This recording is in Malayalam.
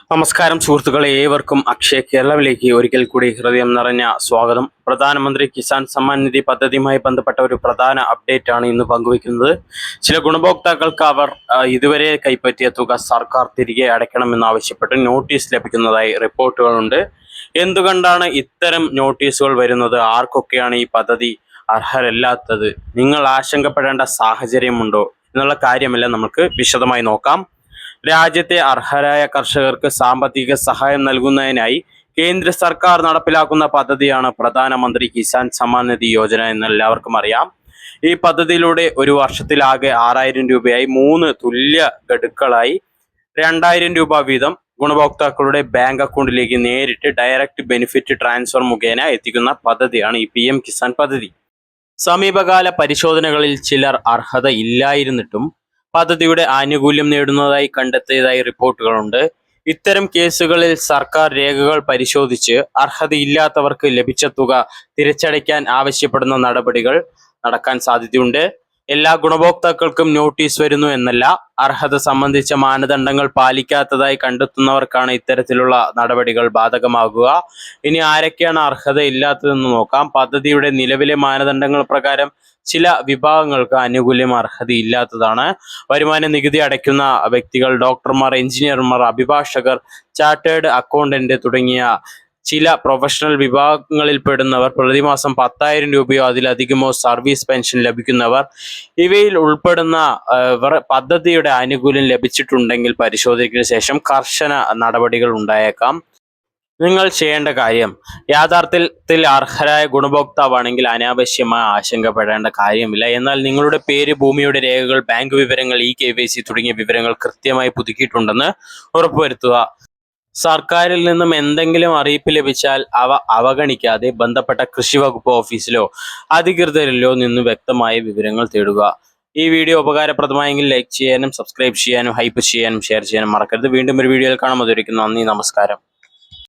നമസ്കാരം സുഹൃത്തുക്കളെ, ഏവർക്കും അക്ഷയ കേരളത്തിലേക്ക് ഒരിക്കൽ കൂടി ഹൃദയം നിറഞ്ഞ സ്വാഗതം. പ്രധാനമന്ത്രി കിസാൻ സമ്മാൻ നിധി പദ്ധതിയുമായി ബന്ധപ്പെട്ട ഒരു പ്രധാന അപ്ഡേറ്റ് ആണ് ഇന്ന് പങ്കുവയ്ക്കുന്നത്. ചില ഗുണഭോക്താക്കൾക്ക് അവർ ഇതുവരെ കൈപ്പറ്റിയ തുക സർക്കാർ തിരികെ അടയ്ക്കണമെന്നാവശ്യപ്പെട്ട് നോട്ടീസ് ലഭിക്കുന്നതായി റിപ്പോർട്ടുകളുണ്ട്. എന്തുകൊണ്ടാണ് ഇത്തരം നോട്ടീസുകൾ വരുന്നത്? ആർക്കൊക്കെയാണ് ഈ പദ്ധതി അർഹരല്ലാത്തത്? നിങ്ങൾ ആശങ്കപ്പെടേണ്ട സാഹചര്യമുണ്ടോ എന്നുള്ള കാര്യമെല്ലാം നമുക്ക് വിശദമായി നോക്കാം. രാജ്യത്തെ അർഹരായ കർഷകർക്ക് സാമ്പത്തിക സഹായം നൽകുന്നതിനായി കേന്ദ്ര സർക്കാർ നടപ്പിലാക്കുന്ന പദ്ധതിയാണ് പ്രധാനമന്ത്രി കിസാൻ സമ്മാൻ നിധി യോജന എന്ന് എല്ലാവർക്കും അറിയാം. ഈ പദ്ധതിയിലൂടെ ഒരു വർഷത്തിലാകെ 6000 രൂപയായി 3 തുല്യ ഗഡുക്കളായി 2000 രൂപ വീതം ഗുണഭോക്താക്കളുടെ ബാങ്ക് അക്കൗണ്ടിലേക്ക് നേരിട്ട് ഡയറക്റ്റ് ബെനിഫിറ്റ് ട്രാൻസ്ഫർ മുഖേന എത്തിക്കുന്ന പദ്ധതിയാണ് ഈ PM കിസാൻ പദ്ധതി. സമീപകാല പരിശോധനകളിൽ ചിലർ അർഹത ഇല്ലായിരുന്നിട്ടും പദ്ധതിയുടെ ആനുകൂല്യം നേടുന്നതായി കണ്ടെത്തിയതായി റിപ്പോർട്ടുകളുണ്ട്. ഇത്തരം കേസുകളിൽ സർക്കാർ രേഖകൾ പരിശോധിച്ച് അർഹതയില്ലാത്തവർക്ക് ലഭിച്ച തുക തിരിച്ചടയ്ക്കാൻ ആവശ്യപ്പെടുന്ന നടപടികൾ നടക്കാൻ സാധ്യതയുണ്ട്. എല്ലാ ഗുണഭോക്താക്കൾക്കും നോട്ടീസ് വരുന്നു എന്നല്ല, അർഹത സംബന്ധിച്ച മാനദണ്ഡങ്ങൾ പാലിക്കാത്തതായി കണ്ടെത്തുന്നവർക്കാണ് ഇത്തരത്തിലുള്ള നടപടികൾ ബാധകമാകുക. ഇനി ആരൊക്കെയാണ് അർഹതയില്ലാത്തതെന്ന് നോക്കാം. പദ്ധതിയുടെ നിലവിലെ മാനദണ്ഡങ്ങൾ പ്രകാരം ചില വിഭാഗങ്ങൾക്ക് ആനുകൂല്യം അർഹതയില്ലാത്തതാണ്. വരുമാന നികുതി അടയ്ക്കുന്ന വ്യക്തികൾ, ഡോക്ടർമാർ, എഞ്ചിനീയർമാർ, അഭിഭാഷകർ, ചാർട്ടേഡ് അക്കൗണ്ടന്റ് തുടങ്ങിയ ചില പ്രൊഫഷണൽ വിഭാഗങ്ങളിൽ പെടുന്നവർ, പ്രതിമാസം 10,000 രൂപയോ അതിലധികമോ സർവീസ് പെൻഷൻ ലഭിക്കുന്നവർ, ഇവയിൽ ഉൾപ്പെടുന്ന പദ്ധതിയുടെ ആനുകൂല്യം ലഭിച്ചിട്ടുണ്ടെങ്കിൽ പരിശോധിക്കുന്ന ശേഷം കർശന നടപടികൾ ഉണ്ടായേക്കാം. നിങ്ങൾ ചെയ്യേണ്ട കാര്യം, യഥാർത്ഥത്തിൽ അർഹരായ ഗുണഭോക്താവാണെങ്കിൽ അനാവശ്യമായി ആശങ്കപ്പെടേണ്ട കാര്യമില്ല. എന്നാൽ നിങ്ങളുടെ പേര്, ഭൂമിയുടെ രേഖകൾ, ബാങ്ക് വിവരങ്ങൾ, KYC തുടങ്ങിയ വിവരങ്ങൾ കൃത്യമായി പുതുക്കിയിട്ടുണ്ടെന്ന് ഉറപ്പുവരുത്തുക. സർക്കാരിൽ നിന്നും എന്തെങ്കിലും അറിയിപ്പ് ലഭിച്ചാൽ അവ അവഗണിക്കാതെ ബന്ധപ്പെട്ട കൃഷി വകുപ്പ് ഓഫീസിലോ അധികൃതരിലോ നിന്ന് വ്യക്തമായ വിവരങ്ങൾ തേടുക. ഈ വീഡിയോ ഉപകാരപ്രദമായെങ്കിൽ ലൈക്ക് ചെയ്യാനും സബ്സ്ക്രൈബ് ചെയ്യാനും ഹൈപ്പ് ചെയ്യാനും ഷെയർ ചെയ്യാനും മറക്കരുത്. വീണ്ടും ഒരു വീഡിയോയിൽ കാണാം. അതുവരേക്കും നന്ദി, നമസ്കാരം.